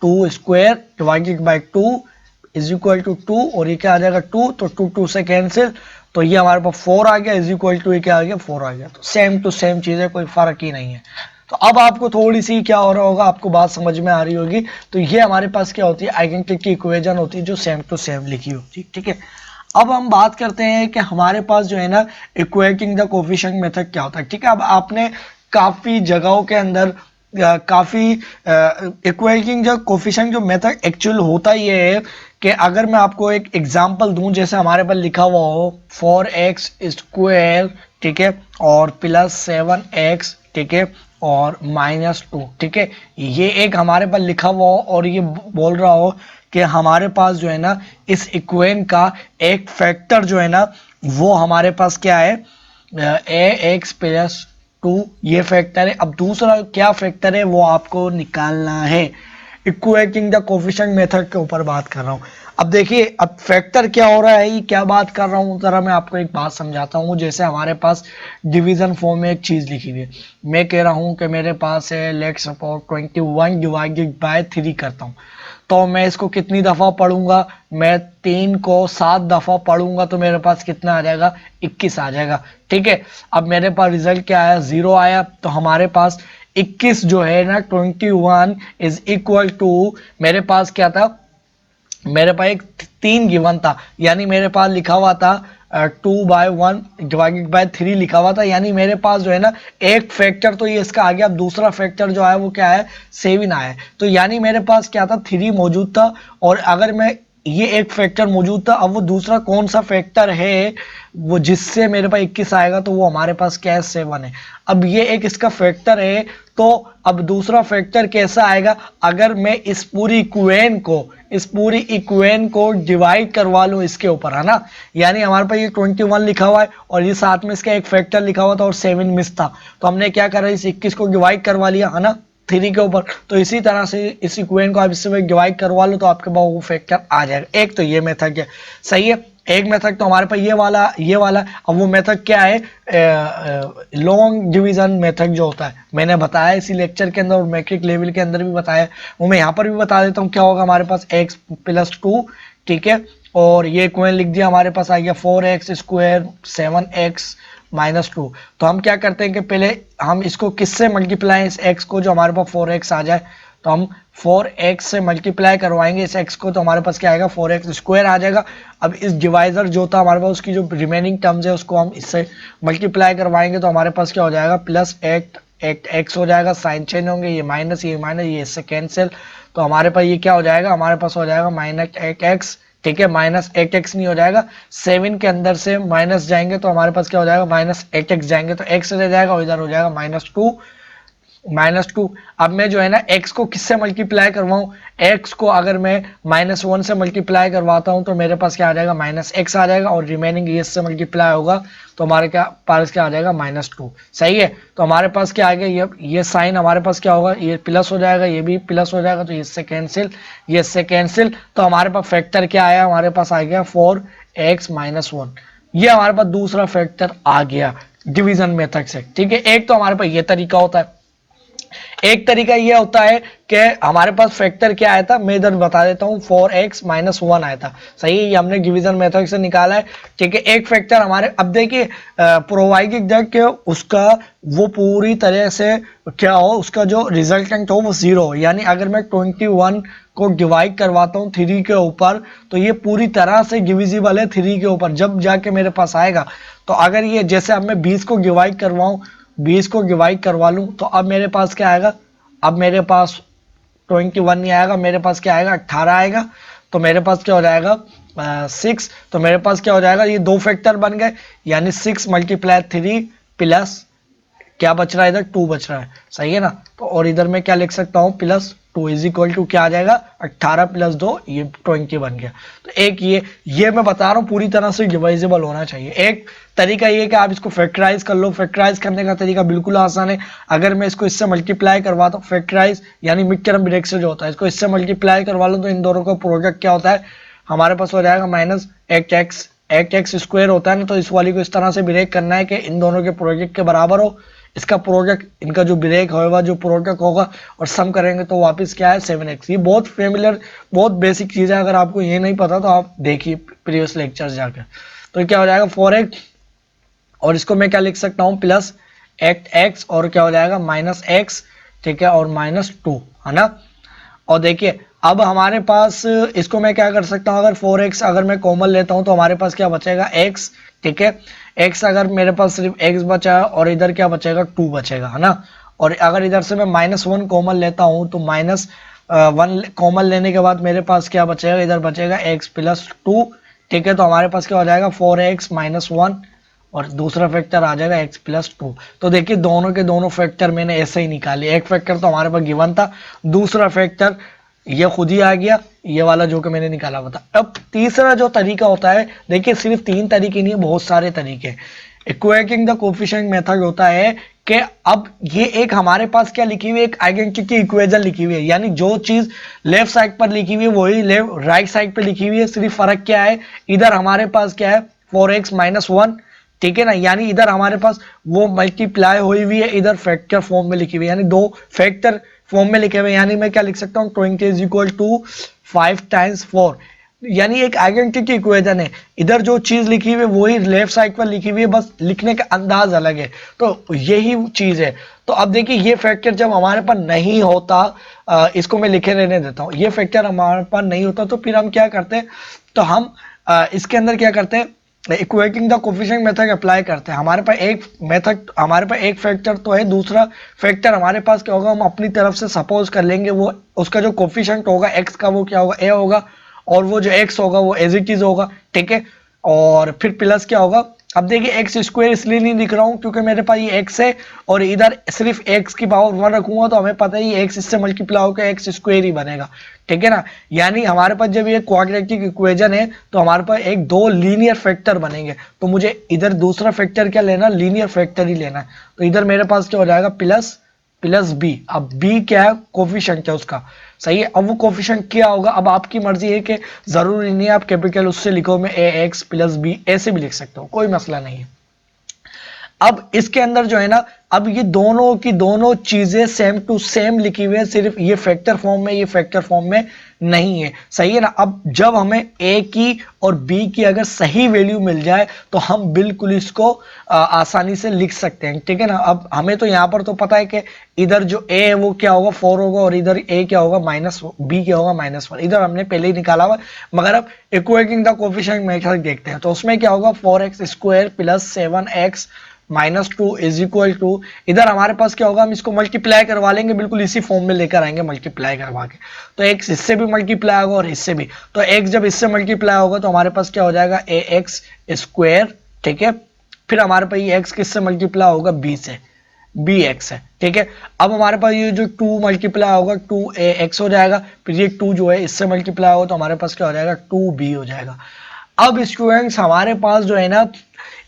2 square divided by 2 is equal to 2, और ये क्या आ जाएगा 2, तो 2 से कैंसिल, तो ये हमारे पास 4 आ गया, इज इक्वल टू ये क्या आ गया 4 आ गया। तो सेम टू सेम चीज है, कोई फर्क ही नहीं है। तो अब आपको थोड़ी सी क्या हो रहा होगा, आपको बात समझ में आ रही होगी। तो ये हमारे पास क्या होती है, आइडेंटिटी इक्वेशन होती है जो सेम टू सेम लिखी होती है, ठीक है। अब हम बात करते हैं कि हमारे पास जो है ना इक्वेटिंग द कोफिशिएंट मेथड क्या होता है, ठीक है। अब आपने काफी जगहों के अंदर काफी इक्वेटिंग द कोफिशिएंट जो मेथड एक्चुअल होता ये है कि अगर मैं आपको एक एग्जांपल दूं, जैसे हमारे पास लिखा हुआ हो 4x स्क्वायर, ठीक है, और प्लस 7x, ठीक है, और -2, ठीक है, ये एक हमारे पास लिखा हुआ हो और ये बोल रहा हो कि हमारे पास जो है ना इस इक्वेशन का एक फैक्टर जो है ना वो हमारे पास क्या है, ax प्लस 2, ये फैक्टर है। अब दूसरा क्या फैक्टर है वो आपको निकालना है। इक्वेटिंग द कोफिशिएंट मेथड के ऊपर बात कर रहा हूं। अब देखिए अब फैक्टर क्या हो रहा है, ये क्या बात कर रहा हूँ, जरा मैं आपको एक बात समझाता हूँ। जैसे हमारे पास डिवीजन फॉर्म में एक चीज लिखी हुई है, मैं कह रहा हूँ कि मेरे पास है लेट्स सपोज 21 डिवाइडेड बाय 3 करता हूँ, तो मैं इसको कितनी दफा पढ़ूंगा, मैं 3 को 7 दफा पढ़ूंगा तो मेरे पास कितना आ जाएगा 21 आ जाएगा, ठीक है। अब मेरे पास रिजल्ट क्या आया 0 आया, तो हमारे पास 21 जो है ना 21 इज इक्वल टू, मेरे पास क्या था, मेरे पास एक 3 गिवन था, यानी मेरे पास लिखा हुआ था 2/1 डिवाइडेड बाय 3 लिखा हुआ था, यानी मेरे पास जो है ना एक फैक्टर तो ये इसका आ गया। अब दूसरा फैक्टर जो आया वो क्या है 7 आया है, तो यानी मेरे पास क्या था 3 मौजूद था, और अगर मैं ये एक फैक्टर मौजूद था, अब वो दूसरा कौन सा फैक्टर है वो जिससे मेरे पास 21 आएगा, तो वो हमारे पास क्या है 7 है। अब ये एक इसका फैक्टर है, तो अब दूसरा फैक्टर कैसा आएगा, अगर मैं इस पूरी इक्वेशन को डिवाइड करवा लूं इसके ऊपर, है ना, यानी हमारे पास ये 21 लिखा हुआ है और ये साथ में इसका एक फैक्टर लिखा हुआ था और 7 मिस था, तो हमने क्या करा इस 21 को डिवाइड करवा लिया, है ना, 3 के ऊपर। तो इसी तरह से इस इक्वेशन को आप इससे डिवाइड करवा लो तो आपके पास वो फैक्टर आ जाएगा। एक तो ये मेथड है, सही है। एक मेथड तो हमारे पास ये वाला। अब वो मेथड क्या है, लॉन्ग डिवीजन मेथड जो होता है, मैंने बताया इसी लेक्चर के अंदर और मैट्रिक लेवल के अंदर भी बताया, वो मैं यहाँ पर भी बता देता हूँ। क्या होगा हमारे पास x प्लस 2, ठीक है, और ये इक्वेशन लिख दिया, हमारे पास आ गया 4x स्क्वायर 7x -2। तो हम क्या करते हैं कि पहले हम इसको किससे मल्टीप्लाई, इस x को जो हमारे पास 4x आ जाए, तो हम 4x से मल्टीप्लाई करवाएंगे इस x को, तो हमारे पास क्या आएगा 4x स्क्वायर आ जाएगा। अब इस डिवाइजर जो था हमारे पास उसकी जो रिमेनिंग टर्म्स है उसको हम इससे मल्टीप्लाई करवाएंगे, तो हमारे पास क्या हो जाएगा प्लस 8x हो जाएगा, साइन चेंज होंगे, ये माइनस ये इससे कैंसिल, तो हमारे पास ये क्या हो जाएगा, हमारे पास हो जाएगा -8x, ठीक है, -8x नहीं हो जाएगा, 7 के अंदर से माइनस जाएंगे तो हमारे पास क्या हो जाएगा -8x जाएंगे, तो x रह जाएगा और इधर हो जाएगा -2, -2। अब मैं जो है ना x को किससे मल्टीप्लाई करवाऊं, x को अगर मैं -1 से मल्टीप्लाई करवाता हूं तो मेरे पास क्या आ जाएगा, -x आ जाएगा, और रिमेनिंग ये से मल्टीप्लाई होगा तो हमारे पास क्या आ जाएगा, -2। सही है, तो हमारे पास क्या आ गया, ये साइन हमारे पास क्या होगा, ये प्लस हो जाएगा, ये भी प्लस हो जाएगा, तो इससे कैंसिल, ये इससे कैंसिल, तो हमारे पास फैक्टर क्या आया, हमारे पास आ गया 4x - 1। ये हमारे पास दूसरा फैक्टर आ गया डिवीजन मेथड से। ठीक है, एक तो हमारे पास ये तरीका होता है, एक तरीका ये होता है कि हमारे पास फैक्टर क्या आया था, मैं इधर बता देता हूँ, 4x - 1 आया था। सही है, ये हमने डिवीजन मेथड से निकाला है। ठीक है, एक फैक्टर हमारे, अब देखिए प्रोवाइडेड दैट कि उसका वो पूरी तरह से क्या हो, उसका जो रिजल्टेंट हो वो 0 हो, यानी अगर मैं 21 को डिवाइड करवाता हूँ 3 के ऊपर तो ये पूरी तरह से डिविजिबल है 3 के ऊपर, जब जाके मेरे पास आएगा। तो अगर ये जैसे अब मैं 20 को डिवाइड करवाऊं, 20 को डिवाइड करवा लूं तो अब मेरे पास क्या आएगा, अब मेरे पास 21 नहीं आएगा, मेरे पास क्या आएगा, 18 आएगा। तो मेरे पास क्या हो जाएगा, 6। तो मेरे पास क्या हो जाएगा, ये दो फैक्टर बन गए, यानी 6 × 3 प्लस क्या बच रहा है, इधर 2 बच रहा है। सही है ना, तो और इधर मैं क्या लिख सकता हूँ, +2 इज इक्वल टू क्या आ जाएगा, 18 + 2 ये 20 बन गया। तो एक ये मैं बता रहा हूँ पूरी तरह से डिवाइजेबल होना चाहिए। एक तरीका ये कि आप इसको फैक्टराइज कर लो, फैक्टराइज करने का तरीका बिल्कुल आसान है। अगर मैं इसको इससे मल्टीप्लाई करवाता हूँ, फैक्टराइज यानी मिड-टर्म ब्रैकेट जो होता है, इसको इससे मल्टीप्लाई करवा लो तो इन दोनों का प्रोडक्ट क्या होता है, हमारे पास हो जाएगा -8x, 8x स्क्वायर होता है ना, तो इस वाली को इस तरह से ब्रेक करना है कि इन दोनों के प्रोडक्ट के बराबर हो। इसका प्रोडक्ट, इनका जो ब्रेक होगा, जो प्रोडक्ट होगा, और सम करेंगे तो वापस क्या है, 7x। ये बहुत फेमिलियर, बहुत बेसिक चीज़ है, अगर आपको ये नहीं पता तो आप देखिए प्रीवियस लेक्चर्स जाकर। तो क्या हो जाएगा 4x, और इसको मैं क्या लिख सकता हूँ, +8x, और क्या हो जाएगा -x। ठीक है, और -2 है ना। और देखिए अब हमारे पास इसको मैं क्या कर सकता हूँ, अगर 4x अगर मैं कॉमन लेता हूँ तो हमारे पास क्या बचेगा, x। ठीक है, x अगर मेरे पास सिर्फ x बचा है और इधर क्या बचेगा, 2 बचेगा, है ना। और अगर इधर से मैं -1 कॉमन लेता हूँ तो -1 कॉमन लेने के बाद मेरे पास क्या बचेगा, इधर बचेगा x + 2। ठीक है, तो हमारे पास क्या हो जाएगा, 4x - 1, और दूसरा फैक्टर आ जाएगा x + 2। तो देखिए दोनों के दोनों फैक्टर मैंने ऐसे ही निकाले, एक फैक्टर तो हमारे पास गिवन था, दूसरा फैक्टर ये खुद ही आ गया, ये वाला जो कि मैंने निकाला हुआ था। अब तीसरा जो तरीका होता है, देखिए सिर्फ 3 तरीके नहीं, बहुत सारे तरीके। इक्वेटिंग द कोफिशिएंट मेथड होता है कि अब ये एक हमारे पास क्या लिखी हुई है, एक आइडेंटिटी इक्वेशन लिखी हुई है, यानी जो चीज लेफ्ट साइड पर लिखी हुई है वही राइट साइड पर लिखी हुई है, सिर्फ फर्क क्या है, इधर हमारे पास क्या है, 4x - 1। ठीक है ना, यानी इधर हमारे पास वो मल्टीप्लाई हुई हुई है, इधर फैक्टर फॉर्म में लिखी हुई है, यानी दो फैक्टर फॉर्म में लिखे हुए, यानी मैं क्या लिख सकता हूँ, 20 = 5 × 4, यानी एक आइडेंटिटी इक्वेशन है। इधर जो चीज लिखी हुई है वही लेफ्ट साइड पर लिखी हुई है, बस लिखने का अंदाज अलग है, तो यही चीज है। तो अब देखिए ये फैक्टर जब हमारे पास नहीं होता, इसको मैं लिखे रहने देता हूँ, ये फैक्टर हमारे पास नहीं होता तो फिर हम क्या करते हैं, तो हम इसके अंदर क्या करते हैं, equating the coefficient method apply करते हैं। हमारे पास एक मेथड, हमारे पास एक फैक्टर तो है, दूसरा फैक्टर हमारे पास क्या होगा, हम अपनी तरफ से सपोज कर लेंगे वो उसका जो कोफिशिएंट होगा x का वो क्या होगा, a होगा, और वो जो x होगा वो एज इट इज होगा। ठीक है, और फिर प्लस क्या होगा, अब देखिए एक्स स्क्वायर इसलिए नहीं लिख रहा हूँ क्योंकि मेरे पास ये x है, और इधर सिर्फ x की पावर 1 रखूंगा तो हमें पता है x इससे मल्टीप्लाई होकर एक्स स्क्वायर ही बनेगा। ठीक है ना, यानी हमारे पास जब ये क्वाड्रेटिक इक्वेशन है तो हमारे पास एक दो लीनियर फैक्टर बनेंगे, तो मुझे इधर दूसरा फैक्टर क्या लेना, लीनियर फैक्टर ही लेना है। तो इधर मेरे पास क्या हो जाएगा, प्लस b। अब b क्या है, कोफिशिएंट है उसका। सही है, अब वो कोफिशिएंट क्या होगा, अब आपकी मर्जी है कि जरूरी नहीं है आप कैपिटल उससे लिखो, मैं ax + b ऐसे भी लिख सकता हूँ, कोई मसला नहीं है। अब इसके अंदर जो है ना, अब ये दोनों की दोनों चीजें सेम टू सेम लिखी हुई है, सिर्फ ये फैक्टर फॉर्म में, ये फैक्टर फॉर्म में नहीं है। सही है ना, अब जब हमें a की और b की अगर सही वैल्यू मिल जाए तो हम बिल्कुल इसको आसानी से लिख सकते हैं। ठीक है ना, अब हमें तो यहाँ पर तो पता है कि इधर जो a है वो क्या होगा, 4 होगा, और इधर a क्या होगा, b क्या होगा, -1। इधर हमने पहले ही निकाला हुआ, मगर अब इक्वेटिंग द कोफिशिएंट मेथड देखते हैं, तो उसमें क्या होगा, 4x² + 7x -2 is equal to, इधर हमारे पास क्या होगा, हम इसको मल्टीप्लाई करवा लेंगे, बिल्कुल इसी फॉर्म में लेकर आएंगे मल्टीप्लाई करवा के, तो x इससे भी मल्टीप्लाई होगा और इससे भी, तो x जब इससे मल्टीप्लाई होगा तो हमारे पास क्या हो जाएगा, ax²। ठीक है, फिर हमारे पास ये x किससे मल्टीप्लाई होगा, b से, बी एक्स है, ठीक है। अब हमारे पास ये जो 2 मल्टीप्लाई होगा 2ax हो जाएगा, फिर ये 2 जो है इससे मल्टीप्लाई होगा तो हमारे पास क्या हो जाएगा 2b हो जाएगा। अब स्टूडेंट्स हमारे पास जो है ना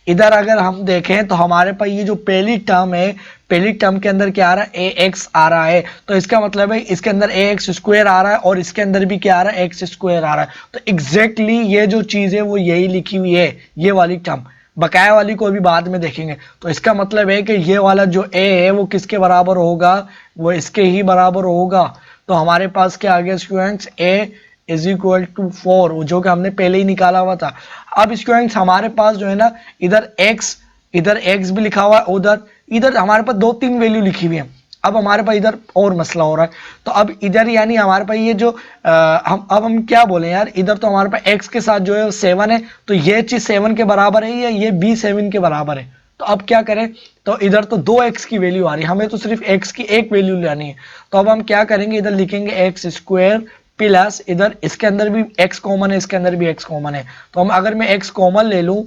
इधर अगर हम देखें तो हमारे पास ये जो पहली टर्म है, पहली टर्म के अंदर क्या आ रहा है ax आ रहा है, तो इसका मतलब है इसके अंदर ax स्क्वायर आ रहा है और इसके अंदर भी क्या आ रहा है x स्क्वायर आ रहा है। तो एग्जैक्टली ये जो चीज है वो यही लिखी हुई है, ये वाली टर्म। बकाया वाली को अभी बाद में देखेंगे। तो इसका मतलब है कि ये वाला जो a है वो किसके बराबर होगा, वो इसके ही बराबर होगा। तो हमारे पास क्या आ गया students, a is equal to 4, जो कि हमने पहले ही निकाला हुआ था। अब स्टूडेंट्स हमारे पास जो है ना इधर x भी लिखा हुआ है, उधर इधर हमारे पास 2-3 वैल्यू लिखी हुई है। अब हमारे पास इधर और मसला हो रहा है, तो अब इधर यानी हमारे पास ये जो हम क्या बोले यार, इधर तो हमारे पास x के साथ जो है 7 है, तो ये चीज 7 के बराबर है या ये भी 7 के बराबर है। तो अब क्या करें, तो इधर तो 2x की वैल्यू आ रही है, हमें तो सिर्फ x की एक वैल्यू लानी है। तो अब हम क्या करेंगे, इधर लिखेंगे x स्क्वायर प्लस इधर इसके अंदर भी x कॉमन है, इसके अंदर भी x कॉमन है। तो हम अगर मैं x कॉमन ले लूं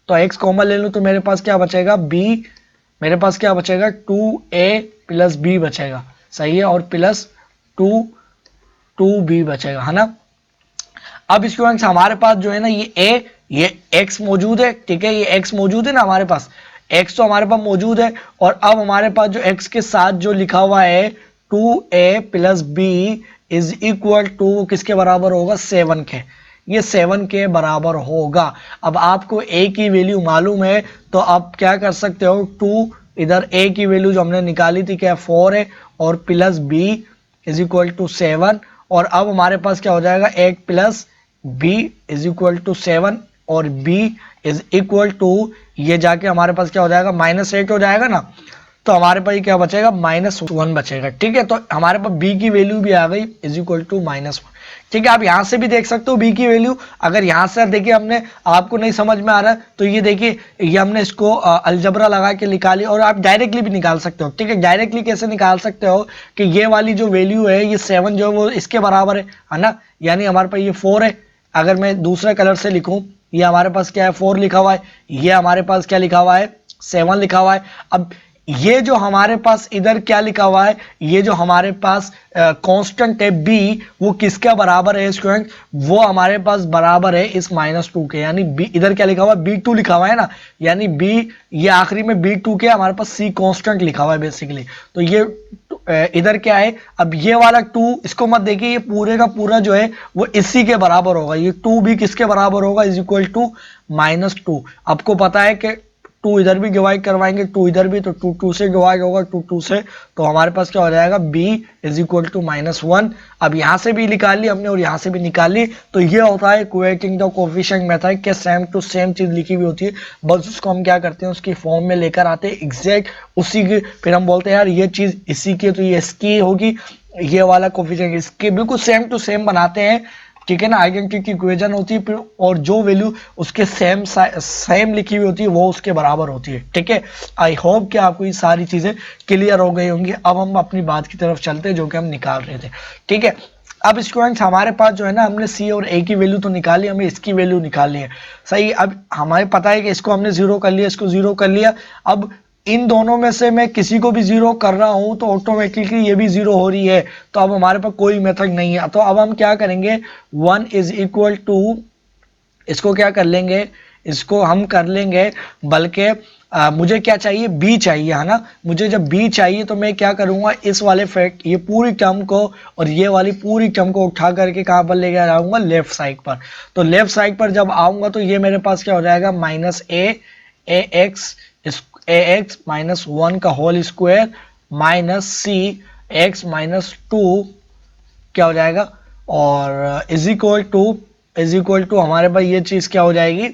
तो x कॉमन ले लूं तो मेरे पास क्या बचेगा b, मेरे पास क्या बचेगा 2a प्लस b बचेगा, सही है, और प्लस 2b बचेगा, है ना। अब स्टूडेंट्स हमारे पास जो है ना ये x मौजूद है, ठीक है, ये x मौजूद है ना हमारे पास, x तो हमारे पास मौजूद है। और अब हमारे पास जो x के साथ जो लिखा हुआ है 2a plus b is equal to किसके बराबर होगा 7 के, ये 7 के बराबर होगा। अब आपको a की वैल्यू मालूम है तो आप क्या कर सकते हो, 2 इधर a की वैल्यू जो हमने निकाली थी क्या 4 है, और plus b is equal to 7, और अब हमारे पास क्या हो जाएगा 8 plus b is equal to 7 और b इज इक्वल टू ये जाके हमारे पास क्या हो जाएगा -8 हो जाएगा ना। तो हमारे पास क्या बचेगा -1 बचेगा, ठीक है। तो हमारे पास b की वैल्यू भी आ गई इज इक्वल टू -1, ठीक है। आप यहां से भी देख सकते हो b की वैल्यू, अगर यहां से देखिए हमने आपको नहीं समझ में आ रहा है तो ये देखिए ये हमने इसको अलजबरा लगा के निकाली, और आप डायरेक्टली भी निकाल सकते हो, ठीक है। डायरेक्टली कैसे निकाल सकते हो कि ये वाली जो वैल्यू है ये 7 जो है वो इसके बराबर है ना, यानी हमारे पास ये 4 है। अगर मैं दूसरे कलर से लिखूं, ये हमारे पास क्या है 4 लिखा हुआ है, ये हमारे पास क्या लिखा हुआ है 7 लिखा हुआ है। अब ये जो हमारे पास इधर क्या लिखा हुआ है, ये जो हमारे पास कांस्टेंट है b, वो किसका बराबर है स्टूडेंट, वो हमारे पास बराबर है इस -2 के, यानी b इधर क्या लिखा हुआ है b2 लिखा हुआ है ना, यानी b ये आखिरी में b2 के हमारे पास c कांस्टेंट लिखा हुआ है बेसिकली। तो ये इधर क्या है, अब ये वाला 2 इसको मत देखिए, ये पूरे का पूरा जो है वो इसी के बराबर होगा, ये 2 भी किसके बराबर होगा इज इक्वल टू -2। आपको पता है कि 2 इधर भी डिवाइड करवाएंगे, 2 इधर भी, तो 2 से डिवाइड होगा 2 से, तो हमारे पास क्या हो जाएगा b इज इक्वल टू -1। अब यहां से भी निकाल ली हमने और यहां से भी निकाल ली, तो ये होता है इक्वेटिंग द कोएफिशिएंट मेथड के सेम टू सेम चीज लिखी हुई होती है, बस उसको हम क्या करते हैं उसकी फॉर्म में लेकर आते हैं एग्जैक्ट उसी की, फिर हम बोलते हैं यार ये चीज इसी की तो ये इसकी होगी, ये वाला कोएफिशिएंट इसके, बिल्कुल सेम टू सेम बनाते हैं, ठीक है ना। आइडेंटिटी की इक्वेशन होती है फिर, और जो वैल्यू उसके सेम लिखी हुई होती है वो उसके बराबर होती है, ठीक है। आई होप कि आपको ये सारी चीजें क्लियर हो गई होंगी। अब हम अपनी बात की तरफ चलते हैं जो कि हम निकाल रहे थे, ठीक है। अब स्टूडेंट्स हमारे पास जो है ना हमने c और a की वैल्यू तो निकाली, हमें इसकी वैल्यू निकालनी है, सही। अब हमें पता है कि इसको हमने 0 कर लिया, इसको 0 कर लिया। अब इन दोनों में से मैं किसी को भी 0 कर रहा हूं तो ऑटोमेटिकली ये भी 0 हो रही है, तो अब हमारे पास कोई मेथड नहीं है। तो अब हम क्या करेंगे 1 इज इक्वल टू, इसको क्या कर लेंगे, इसको हम कर लेंगे, बल्कि मुझे क्या चाहिए b चाहिए, है ना। मुझे जब b चाहिए तो मैं क्या करूंगा, इस वाले फैक्ट ये पूरी टर्म को और ये वाली पूरी टर्म को उठा करके कहां पर लेके आऊंगा लेफ्ट साइड पर। तो लेफ्ट साइड पर जब आऊंगा तो ये मेरे पास क्या हो जाएगा ax -1 का whole square minus c x -2 क्या हो जाएगा, और इज इक्वल टू हमारे पास ये चीज क्या हो जाएगी,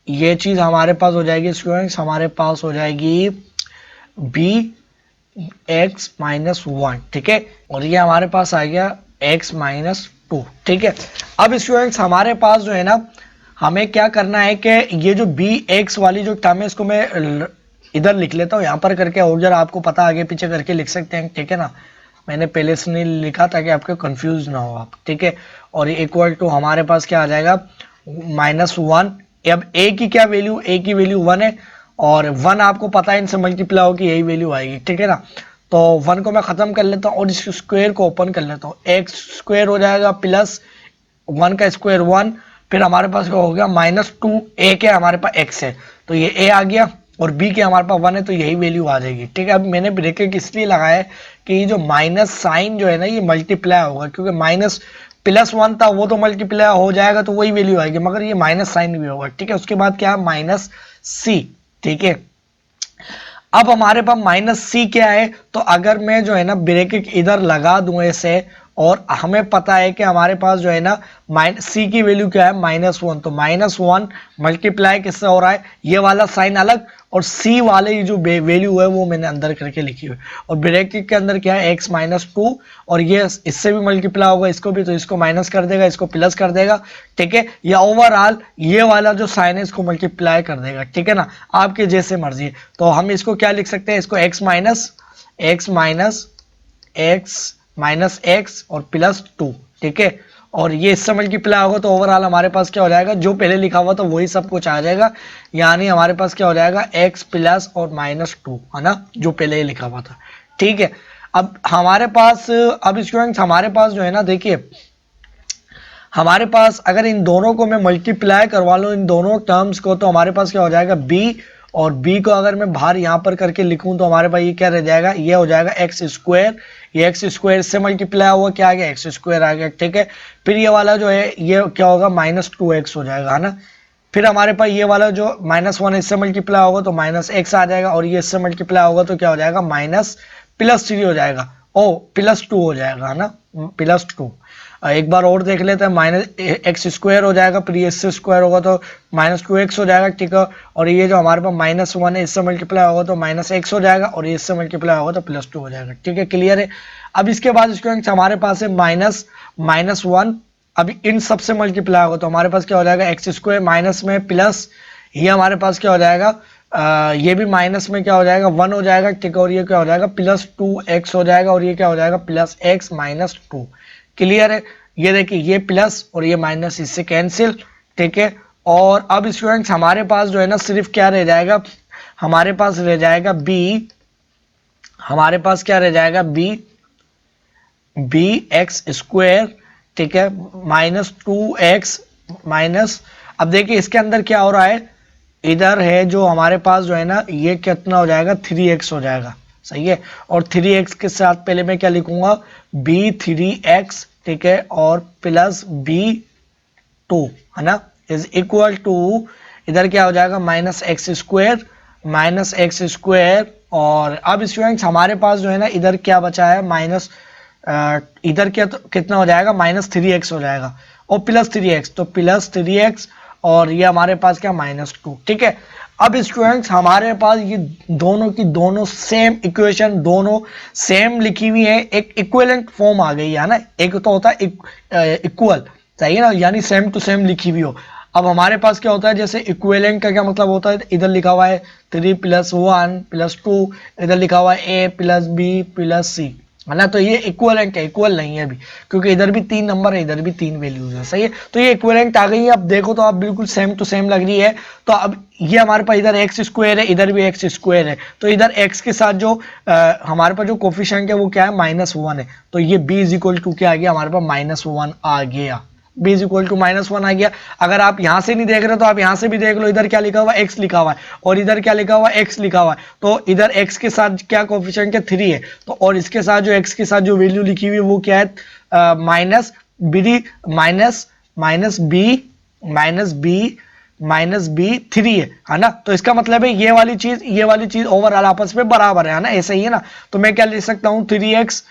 ये चीज हमारे पास हो जाएगी स्टूडेंट्स, हमारे पास हो जाएगी bx -1, ठीक है, और ये हमारे पास आ गया x -2, ठीक है। अब स्टूडेंट्स हमारे पास जो है ना हमें क्या करना है कि ये जो bx वाली जो टर्म है इसको मैं इधर लिख लेता हूँ यहाँ पर करके, और जरा आपको पता आगे पीछे करके लिख सकते हैं, ठीक है ना। मैंने पहले से नहीं लिखा ताकि आपके कंफ्यूज ना हो आप, ठीक है। और ये इक्वल टू हमारे पास क्या आ जाएगा -1। अब a की क्या वैल्यू, a की वैल्यू 1 है, और 1 आपको पता है इनसे मल्टीप्लाई होगी यही वैल्यू आएगी, ठीक है ना। तो 1 को मैं खत्म कर लेता हूँ और इस स्क्वायर को ओपन कर लेता हूँ, एक्स स्क्वायर हो जाएगा प्लस 1 का स्क्वायर 1, फिर हमारे पास क्या हो गया -2, ए के हमारे पास एक्स है तो ये ए आ गया और बी के हमारे पास 1 है तो यही वैल्यू आ जाएगी, ठीक है। अब मैंने ब्रैकेट इसलिए लगाया है कि ये जो माइनस साइन जो है ना ये मल्टीप्लाई होगा, क्योंकि माइनस +1 था वो तो मल्टीप्लाई हो जाएगा तो वही वैल्यू आएगी, मगर ये माइनस साइन भी होगा, ठीक है। उसके बाद क्या है -c, ठीक है। अब हमारे पास -c क्या है, तो अगर मैं जो है ना ब्रैकेट इधर लगा दूं ऐसे, और हमें पता है कि हमारे पास जो है ना c की वैल्यू क्या है -1, तो -1 मल्टीप्लाई किससे हो रहा है, ये वाला साइन अलग और c वाले जो वैल्यू है वो मैंने अंदर करके लिखी हुई, और ब्रैकेट के अंदर क्या है x -2, और ये इससे भी मल्टीप्लाई होगा इसको भी, तो इसको माइनस कर देगा इसको प्लस कर देगा, ठीक है। या ओवरऑल ये वाला जो साइन है इसको मल्टीप्लाई कर देगा, ठीक है ना, आपके जैसे मर्जी। तो हम इसको क्या लिख सकते हैं, इसको x माइनस एक्स और +2, ठीक है। और ये इससे मल्टीप्लाई होगा तो ओवरऑल हमारे पास क्या हो जाएगा, जो पहले लिखा हुआ था वही सब कुछ आ जाएगा, यानी हमारे पास क्या हो जाएगा x प्लस और -2, है ना, जो पहले ही लिखा हुआ था, ठीक है। अब हमारे पास अब स्टूडेंट्स हमारे पास जो है ना देखिए, हमारे पास अगर इन दोनों को मैं मल्टीप्लाई करवा लूँ इन दोनों टर्म्स को, तो हमारे पास क्या हो जाएगा b, और b को अगर मैं बाहर यहाँ पर करके लिखूं तो हमारे पास ये क्या रह जाएगा, ये हो जाएगा एक्स स्क्वायर, ये एक्स स्क्वायर से मल्टीप्लाई हुआ क्या आ गया, एक्स स्क्वायर आ गया, ठीक है। फिर ये वाला जो है ये क्या होगा -2x हो जाएगा, है ना। फिर हमारे पास ये वाला जो -1 इससे मल्टीप्लाई होगा तो -x आ जाएगा, और ये इससे मल्टीप्लाई होगा तो क्या हो जाएगा +3 हो जाएगा, ओ +2 हो जाएगा, है ना, +2। एक बार और देख लेते हैं, -x² हो जाएगा, फिर ये इससे स्क्वायर होगा तो -2x हो जाएगा, ठीक है। और ये जो हमारे पास -1 है इससे मल्टीप्लाई होगा तो -x हो जाएगा, और ये इससे मल्टीप्लाई होगा तो +2 हो जाएगा, ठीक है, क्लियर है। अब इसके बाद स्टूडेंट्स हमारे पास है -1, अब इन सब से मल्टीप्लाई होगा तो हमारे पास क्या हो जाएगा, x² माइनस में प्लस, ये हमारे पास क्या हो जाएगा, ये भी माइनस में क्या हो जाएगा 1 हो जाएगा, ठीक है। और ये क्या हो जाएगा +2x हो जाएगा, और ये क्या हो जाएगा +x -2, क्लियर है। ये देखिए ये प्लस और ये माइनस इससे कैंसिल, ठीक है। और अब स्टूडेंट्स हमारे पास जो है ना सिर्फ क्या रह जाएगा, हमारे पास रह जाएगा b, हमारे पास क्या रह जाएगा bx², ठीक है, -2x माइनस, अब देखिए इसके अंदर क्या हो रहा है, इधर है जो हमारे पास जो है ना ये कितना हो जाएगा 3x हो जाएगा, सही है। और 3x के साथ पहले मैं क्या लिखूंगा b3x, ठीक है, और प्लस b2, है ना, इज इक्वल टू, इधर क्या हो जाएगा -x², और अब स्टूडेंट्स हमारे पास जो है ना इधर क्या बचा है माइनस, इधर क्या तो कितना हो जाएगा -3x हो जाएगा और +3x, तो +3x, और ये हमारे पास क्या -2, ठीक है। अब स्टूडेंट्स हमारे पास ये दोनों की दोनों सेम इक्वेशन, दोनों सेम लिखी हुई है, एक इक्विवेलेंट फॉर्म आ गई है ना, एक तो होता है इक्वल, सही है ना, यानी सेम टू सेम लिखी हुई हो। अब हमारे पास क्या होता है, जैसे इक्विवेलेंट का क्या मतलब होता है, इधर लिखा हुआ है 3 + 1 + 2, इधर लिखा हुआ है a + b + c, है ना, तो ये इक्विवेलेंट है, इक्वल नहीं है अभी, क्योंकि इधर भी 3 नंबर है इधर भी 3 वैल्यूज है, सही है। तो ये इक्विवेलेंट आ गई है, अब देखो तो आप बिल्कुल सेम टू सेम लग रही है। तो अब ये हमारे पास इधर x² है, इधर भी x² है, तो इधर x के साथ जो हमारे पास जो कोफिशिएंट है वो क्या है -1 है, तो ये b = क्या आ गया हमारे पास -1 आ गया, b = -1 आ गया। अगर आप यहां से नहीं देख रहे तो आप यहां से भी देख लो, इधर क्या लिखा हुआ है x लिखा हुआ है, और इधर क्या लिखा हुआ है x लिखा हुआ है, तो इधर x के साथ क्या कोफिशिएंट है 3 है, तो और इसके साथ जो x के साथ जो वैल्यू लिखी हुई है वो क्या है -b3 है ना। तो इसका मतलब है ये वाली चीज ओवरऑल आपस में बराबर है ना, ऐसा ही है ना। तो मैं क्या लिख सकता हूँ 3x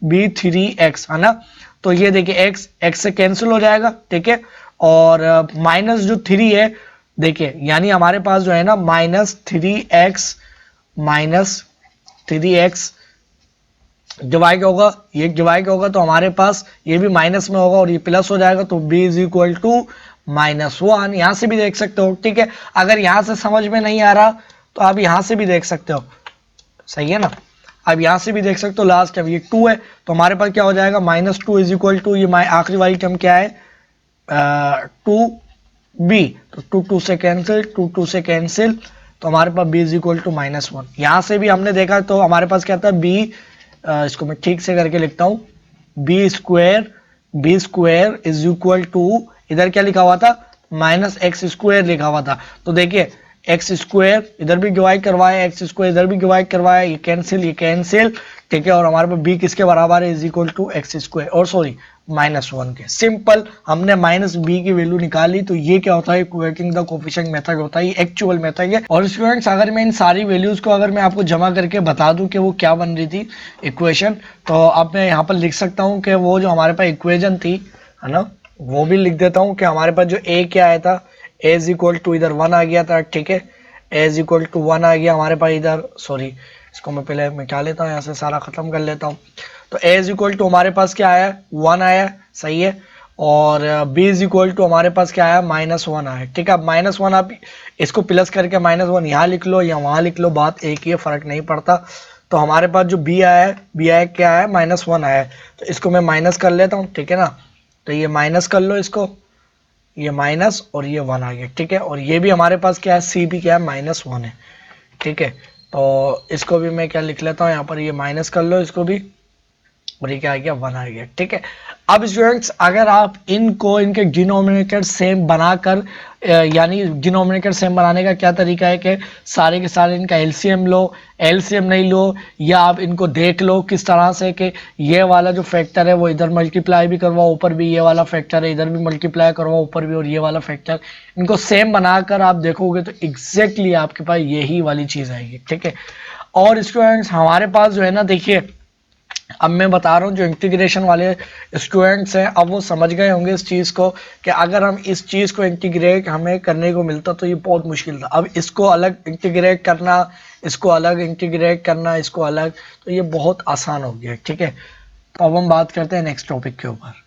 = -b3x, है ना। तो ये देखिए x से कैंसिल हो जाएगा, ठीक है, और माइनस जो 3 है देखिए, यानी हमारे पास जो है ना -3x डिवाइड होगा, ये डिवाइड होगा तो हमारे पास ये भी माइनस में होगा और ये प्लस हो जाएगा, तो b = -1, यहां से भी देख सकते हो, ठीक है। अगर यहां से समझ में नहीं आ रहा तो आप यहां से भी देख सकते हो, सही है ना। अब यहां से भी देख सकते हो, लास्ट अब ये 2 है तो हमारे पास क्या हो जाएगा -2 = ये आखिरी वाली टर्म क्या है 2 बी, तो 2 2 से कैंसिल, 2 2 से कैंसिल, तो हमारे पास b इज इक्वल टू -1। यहाँ से भी हमने देखा तो हमारे पास क्या था b, इसको मैं ठीक से करके लिखता हूँ, B square is equal to, इधर क्या लिखा हुआ था, -x² लिखा हुआ था। तो देखिए x² इधर भी डिवाइड करवाया, x² इधर भी डिवाइड करवाया, ये कैंसिल, ठीक है, और हमारे पास b किसके बराबर है, इज इक्वल टू x², और सॉरी -1 के। सिंपल, हमने -b की वैल्यू निकाली। तो ये क्या होता है, इक्वेटिंग द कोफिशिएंट मेथड होता है, ये एक्चुअल मेथड है। और स्टूडेंट्स अगर मैं इन सारी वैल्यूज को अगर मैं आपको जमा करके बता दूं कि वो क्या बन रही थी इक्वेशन, तो अब मैं यहाँ पर लिख सकता हूँ कि वो जो हमारे पास इक्वेशन थी, है ना, वो भी लिख देता हूँ कि हमारे पास जो a क्या आया था, a इज इक्वल टू इधर 1 आ गया था, ठीक है, a इज इक्वल टू 1 आ गया हमारे पास इधर, सॉरी इसको मैं पहले मिटा लेता हूँ, यहाँ से सारा खत्म कर लेता हूँ। तो a इज इक्वल टू हमारे पास क्या आया, 1 आया, सही है, और b इज इक्वल टू हमारे पास क्या आया, -1 आया, ठीक है। अब -1 आप इसको प्लस करके -1 यहाँ लिख लो या वहाँ लिख लो, बात एक ही है, फर्क नहीं पड़ता। तो हमारे पास जो b आया है, क्या आया, -1 आया है, तो इसको मैं माइनस कर लेता हूँ, ठीक है ना। तो ये माइनस कर लो इसको, ये माइनस और ये 1 आ गया, ठीक है। और ये भी हमारे पास क्या है, सी भी क्या है, -1 है, ठीक है। तो इसको भी मैं क्या लिख लेता हूँ यहाँ पर, ये माइनस कर लो इसको भी, और ये क्या आ गया, 1 आ गया, ठीक है। अब स्टूडेंट्स अगर आप इनको इनके डिनोमिनेटर सेम बनाकर, यानी डिनोमिनेटर सेम बनाने का क्या तरीका है कि सारे के सारे इनका एलसीएम लो, एलसीएम नहीं लो, या आप इनको देख लो किस तरह से कि ये वाला जो फैक्टर है वो इधर मल्टीप्लाई भी करवाओ, ऊपर भी ये वाला फैक्टर है, इधर भी मल्टीप्लाई करवाओ, ऊपर भी, और ये वाला फैक्टर, इनको सेम बनाकर आप देखोगे तो एग्जैक्टली आपके पास यही वाली चीज़ आएगी, ठीक है। और स्टूडेंट्स हमारे पास जो है ना, देखिए अब मैं बता रहा हूँ, जो इंटीग्रेशन वाले स्टूडेंट्स हैं अब वो समझ गए होंगे इस चीज़ को कि अगर हम इस चीज़ को इंटीग्रेट हमें करने को मिलता तो ये बहुत मुश्किल था। अब इसको अलग इंटीग्रेट करना, इसको अलग इंटीग्रेट करना, इसको अलग, तो ये बहुत आसान हो गया, ठीक है। तो अब हम बात करते हैं नेक्स्ट टॉपिक के ऊपर।